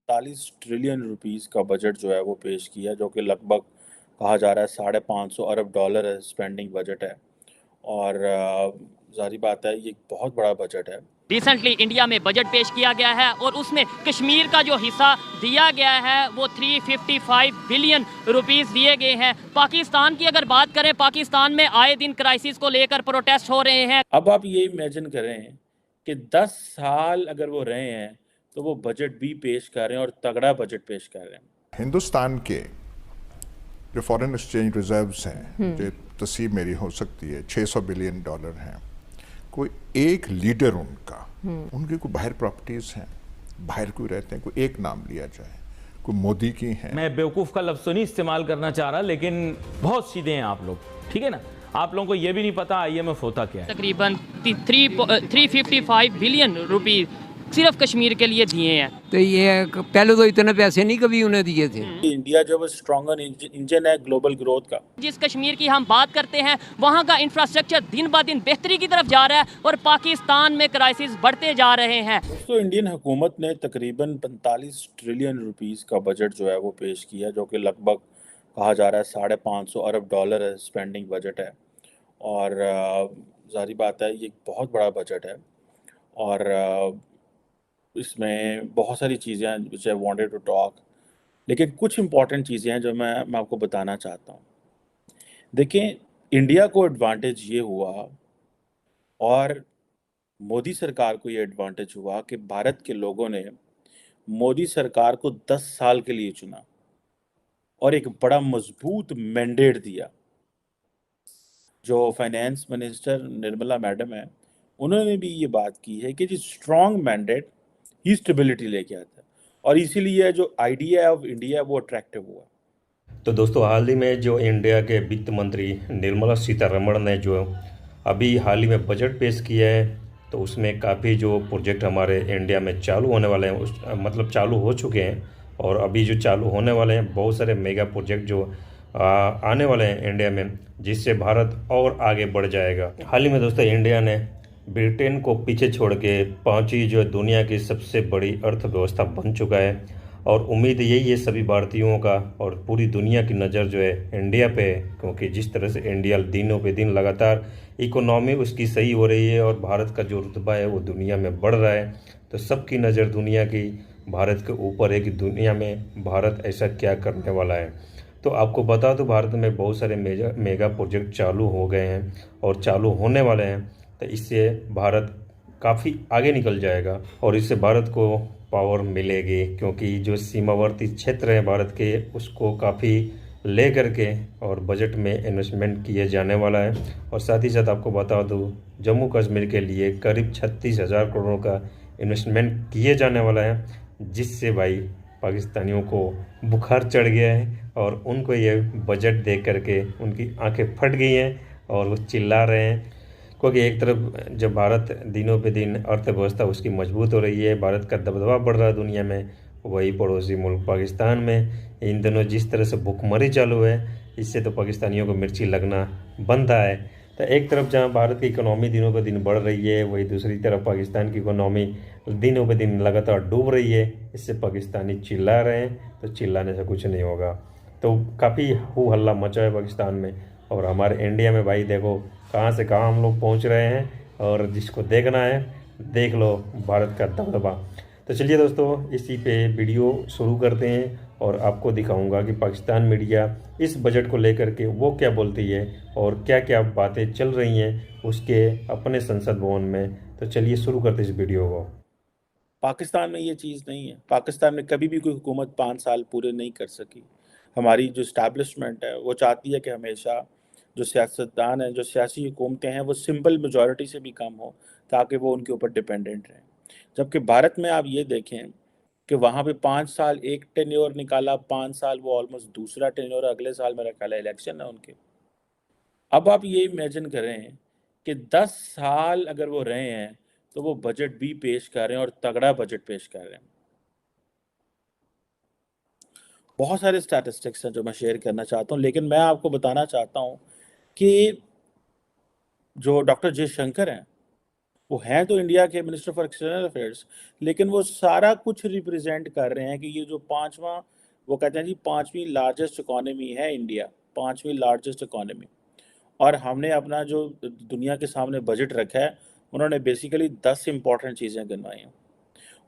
₹45 trillion का budget जो है वो पेश किया, जो कि लगभग कहा जा रहा है $550 अरब है, स्पेंडिंग बजट है। और ज़ाहिर बात है ये एक बहुत बड़ा बजट है। रिसेंटली इंडिया में बजट पेश किया गया है और उसमें कश्मीर का जो हिस्सा दिया गया है वो 355 बिलियन रुपीस दिए गए हैं। पाकिस्तान की अगर बात करें, पाकिस्तान में आए दिन क्राइसिस को लेकर प्रोटेस्ट हो रहे हैं। अब आप ये इमेजिन करें कि 10 साल अगर वो रहे हैं तो वो बजट भी पेश कर रहे हैं और तगड़ा बजट पेश कर रहे हैं। हिंदुस्तान के जो फॉरेन एक्सचेंज रिजर्व्स हैं, जो तस्वीर मेरी हो सकती है $600 बिलियन हैं, कोई एक लीडर उनका, उनकी कोई बाहर प्रॉपर्टीज हैं, बाहर कोई रहते हैं, कोई एक नाम लिया जाए, कोई मोदी की है। मैं बेवकूफ़ का लफ्ज़ तो नहीं इस्तेमाल करना चाह रहा, लेकिन बहुत सीधे हैं आप लोग, ठीक है ना। आप लोगों को ये भी नहीं पता IMF होता क्या है। तकरीबन 355 बिलियन रुपीस सिर्फ कश्मीर के लिए दिए हैं। तो ये पहले तो इतने पैसे नहीं कभी उन्हें दिए थे। इंडिया जो है स्ट्रॉन्गर इंजन है ग्लोबल ग्रोथ का। जिस कश्मीर की हम बात करते हैं वहाँ का इंफ्रास्ट्रक्चर दिन ब दिन बेहतरी की तरफ जा रहा है और पाकिस्तान में क्राइसिस बढ़ते जा रहे हैं। दोस्तों, इंडियन हुकूमत ने तकरीबन ₹45 ट्रिलियन का बजट जो है वो पेश किया, जो कि लगभग कहा जा रहा है $550 अरब है, स्पेंडिंग बजट है। और ज़ाहिर बात है ये एक बहुत बड़ा बजट है। और इसमें बहुत सारी चीज़ें हैं विच आई वांटेड टू टॉक, लेकिन कुछ इंपॉर्टेंट चीज़ें हैं जो मैं आपको बताना चाहता हूँ। देखें, इंडिया को एडवांटेज ये हुआ और मोदी सरकार को ये एडवांटेज हुआ कि भारत के लोगों ने मोदी सरकार को 10 साल के लिए चुना और एक बड़ा मजबूत मैंडेट दिया। जो फाइनेंस मिनिस्टर निर्मला मैडम है, उन्होंने भी ये बात की है कि जो स्ट्रॉन्ग मैंडेट ही स्टेबिलिटी लेके आता है और इसीलिए जो आइडिया ऑफ इंडिया वो अट्रैक्टिव हुआ। तो दोस्तों, हाल ही में जो इंडिया के वित्त मंत्री निर्मला सीतारमण ने जो अभी हाल ही में बजट पेश किया है, तो उसमें काफ़ी जो प्रोजेक्ट हमारे इंडिया में चालू होने वाले हैं, मतलब चालू हो चुके हैं और अभी जो चालू होने वाले हैं, बहुत सारे मेगा प्रोजेक्ट जो आने वाले हैं इंडिया में, जिससे भारत और आगे बढ़ जाएगा। हाल ही में दोस्तों, इंडिया ने ब्रिटेन को पीछे छोड़ के 5वीं जो दुनिया की सबसे बड़ी अर्थव्यवस्था बन चुका है और उम्मीद यही है सभी भारतीयों का और पूरी दुनिया की नज़र जो है इंडिया पे है, क्योंकि जिस तरह से इंडिया दिनों पे दिन लगातार इकोनॉमी उसकी सही हो रही है और भारत का जो रुतबा है वो दुनिया में बढ़ रहा है, तो सबकी नज़र दुनिया की भारत के ऊपर है कि दुनिया में भारत ऐसा क्या करने वाला है। तो आपको बता दो, भारत में बहुत सारे मेगा प्रोजेक्ट चालू हो गए हैं और चालू होने वाले हैं, तो इससे भारत काफ़ी आगे निकल जाएगा और इससे भारत को पावर मिलेगी, क्योंकि जो सीमावर्ती क्षेत्र है भारत के उसको काफ़ी ले करके और बजट में इन्वेस्टमेंट किए जाने वाला है। और साथ ही साथ आपको बता दूँ, जम्मू कश्मीर के लिए करीब 36,000 करोड़ का इन्वेस्टमेंट किए जाने वाला है, जिससे भाई पाकिस्तानियों को बुखार चढ़ गया है और उनको ये बजट देख करके उनकी आंखें फट गई हैं और वो चिल्ला रहे हैं, क्योंकि एक तरफ जब भारत दिनों पे दिन अर्थव्यवस्था उसकी मजबूत हो रही है, भारत का दबदबा बढ़ रहा है दुनिया में, वही पड़ोसी मुल्क पाकिस्तान में इन दिनों जिस तरह से भुखमरी चालू है, इससे तो पाकिस्तानियों को मिर्ची लगना बनता है। तो एक तरफ जहां भारत की इकोनॉमी दिनों पर दिन बढ़ रही है, वही दूसरी तरफ पाकिस्तान की इकोनॉमी दिनों पर दिन लगातार डूब रही है, इससे पाकिस्तानी चिल्ला रहे हैं, तो चिल्लाने से कुछ नहीं होगा। तो काफ़ी हू हल्ला मचा है पाकिस्तान में और हमारे इंडिया में भाई देखो कहाँ से कहाँ हम लोग पहुँच रहे हैं और जिसको देखना है देख लो भारत का दबदबा। तो चलिए दोस्तों, इसी पे वीडियो शुरू करते हैं और आपको दिखाऊंगा कि पाकिस्तान मीडिया इस बजट को लेकर के वो क्या बोलती है और क्या क्या बातें चल रही हैं उसके अपने संसद भवन में। तो चलिए शुरू करते हैं इस वीडियो को। पाकिस्तान में ये चीज़ नहीं है। पाकिस्तान में कभी भी कोई हुकूमत 5 साल पूरे नहीं कर सकी। हमारी जो इस्टेब्लिशमेंट है वो चाहती है कि हमेशा जो सियासतदान हैं, जो सियासी हुकूमतें हैं, वो सिंपल मेजॉरिटी से भी कम हो ताकि वो उनके ऊपर डिपेंडेंट रहें। जबकि भारत में आप ये देखें कि वहाँ पे 5 साल एक टेन्योर निकाला, 5 साल वो ऑलमोस्ट दूसरा टेन्योर, अगले साल मेरा ख्याल है इलेक्शन है उनके। अब आप ये इमेजिन करें कि 10 साल अगर वो रहे हैं तो वो बजट भी पेश कर रहे हैं और तगड़ा बजट पेश कर रहे हैं। बहुत सारे स्टैटिस्टिक्स हैं जो मैं शेयर करना चाहता हूँ, लेकिन मैं आपको बताना चाहता हूँ कि जो डॉक्टर जयशंकर हैं वो हैं तो इंडिया के मिनिस्टर फॉर एक्सटर्नल अफेयर्स, लेकिन वो सारा कुछ रिप्रेजेंट कर रहे हैं कि ये जो पांचवा, वो कहते हैं जी 5वीं लार्जेस्ट इकोनॉमी है इंडिया, 5वीं लार्जेस्ट इकोनॉमी। और हमने अपना जो दुनिया के सामने बजट रखा है, उन्होंने बेसिकली 10 इंपॉर्टेंट चीज़ें गिनवाई हैं।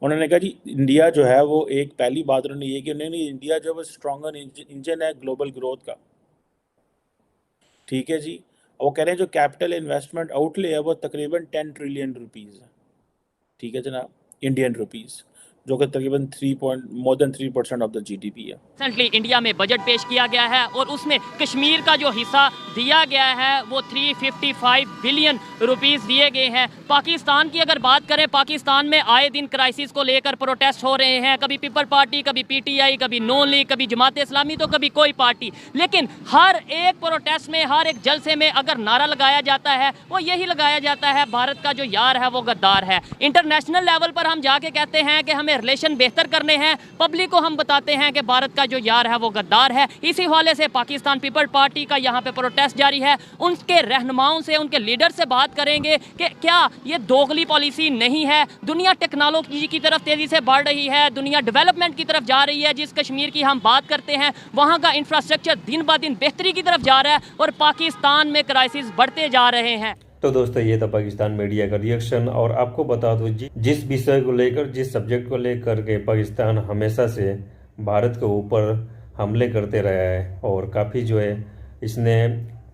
उन्होंने कहा जी इंडिया जो है वो एक, पहली बात उन्होंने ये कि नहीं इंडिया जो है वो स्ट्रॉन्गर इंजन है ग्लोबल ग्रोथ का, ठीक है जी। वो कह रहे हैं जो कैपिटल इन्वेस्टमेंट आउटले है वो तकरीबन 10 ट्रिलियन रुपीज़ है, ठीक है जनाब, इंडियन रुपीज़, जो कि तकरीबन more than 3% of the GDP है। रिसेंटली इंडिया में बजट पेश किया गया है और उसमें कश्मीर का जो हिस्सा दिया गया है वो 355 बिलियन रुपीस दिए गए हैं। पाकिस्तान की अगर बात करें, पाकिस्तान में आए दिन क्राइसिस को लेकर प्रोटेस्ट हो रहे हैं, कभी पीपल पार्टी, कभी PTI, कभी नून लीग, कभी जमात इस्लामी, तो कभी कोई पार्टी, लेकिन हर एक प्रोटेस्ट में, हर एक जलसे में अगर नारा लगाया जाता है वो यही लगाया जाता है, भारत का जो यार है वो गद्दार है। इंटरनेशनल लेवल पर हम जाके कहते हैं कि हमें रिलेशन बेहतर करने हैं, पब्लिक को हम बताते हैं कि भारत का जो यार है वो गद्दार है। इसी हवाले से पाकिस्तान पीपल पार्टी का यहाँ पे प्रोटेस्ट जारी है। उनके रहनुमाओं से, उनके लीडर से बात करेंगे कि क्या ये दोगली पॉलिसी नहीं है। दुनिया टेक्नोलॉजी की तरफ तेजी से बढ़ रही है, दुनिया डेवलपमेंट की तरफ जा रही है। जिस कश्मीर की हम बात करते हैं वहाँ का इंफ्रास्ट्रक्चर दिन ब दिन बेहतरी की तरफ जा रहा है और पाकिस्तान में क्राइसिस बढ़ते जा रहे हैं। तो दोस्तों ये था पाकिस्तान मीडिया का रिएक्शन। और आपको बता दूं जिस विषय को लेकर, जिस सब्जेक्ट को लेकर के पाकिस्तान हमेशा से भारत के ऊपर हमले करते रहा है और काफ़ी जो है इसने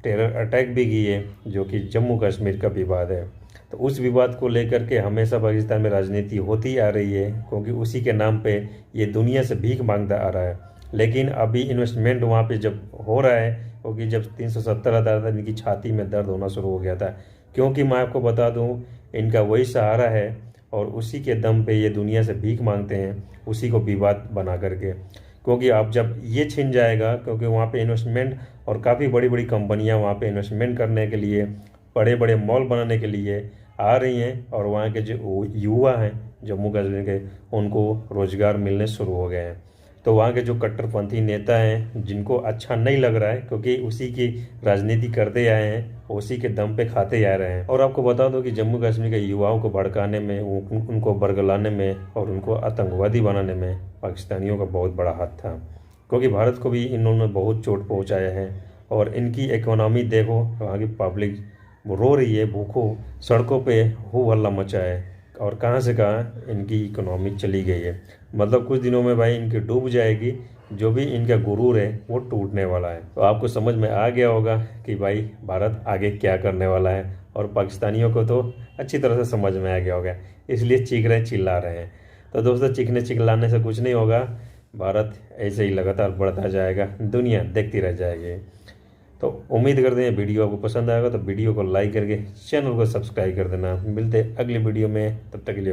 टेरर अटैक भी किए, जो कि जम्मू कश्मीर का विवाद है। तो उस विवाद को लेकर के हमेशा पाकिस्तान में राजनीति होती आ रही है, क्योंकि उसी के नाम पे ये दुनिया से भीख मांगता आ रहा है। लेकिन अभी इन्वेस्टमेंट वहाँ पे जब हो रहा है, क्योंकि जब 370 हज़ार इनकी छाती में दर्द होना शुरू हो गया था, क्योंकि मैं आपको बता दूं इनका वही सहारा है और उसी के दम पे ये दुनिया से भीख मांगते हैं, उसी को विवाद बना करके। क्योंकि अब जब ये छिन जाएगा, क्योंकि वहाँ पे इन्वेस्टमेंट और काफ़ी बड़ी बड़ी कंपनियाँ वहाँ पे इन्वेस्टमेंट करने के लिए, बड़े बड़े मॉल बनाने के लिए आ रही हैं और वहाँ के जो युवा हैं जम्मू कश्मीर के, उनको रोज़गार मिलने शुरू हो गए हैं। तो वहाँ के जो कट्टरपंथी नेता हैं जिनको अच्छा नहीं लग रहा है, क्योंकि उसी की राजनीति करते आए हैं, उसी के दम पे खाते आ रहे हैं। और आपको बता दो कि जम्मू कश्मीर के युवाओं को भड़काने में, उनको बरगलाने में और उनको आतंकवादी बनाने में पाकिस्तानियों का बहुत बड़ा हाथ था, क्योंकि भारत को भी इन्होंने बहुत चोट पहुँचाया है। और इनकी इकोनॉमी देखो, वहाँ की पब्लिक रो रही है, भूखों सड़कों पर हो हल्ला मचा है और कहाँ से कहाँ इनकी इकोनॉमी चली गई है। मतलब कुछ दिनों में भाई इनकी डूब जाएगी, जो भी इनका गुरूर है वो टूटने वाला है। तो आपको समझ में आ गया होगा कि भाई भारत आगे क्या करने वाला है, और पाकिस्तानियों को तो अच्छी तरह से समझ में आ गया होगा, इसलिए चीख रहे चिल्ला रहे हैं। तो दोस्तों चीखने चिल्लाने से कुछ नहीं होगा, भारत ऐसे ही लगातार बढ़ता जाएगा, दुनिया देखती रह जाएगी। तो उम्मीद करते हैं वीडियो आपको पसंद आएगा, तो वीडियो को लाइक करके चैनल को सब्सक्राइब कर देना। मिलते हैं अगली वीडियो में, तब तक के लिए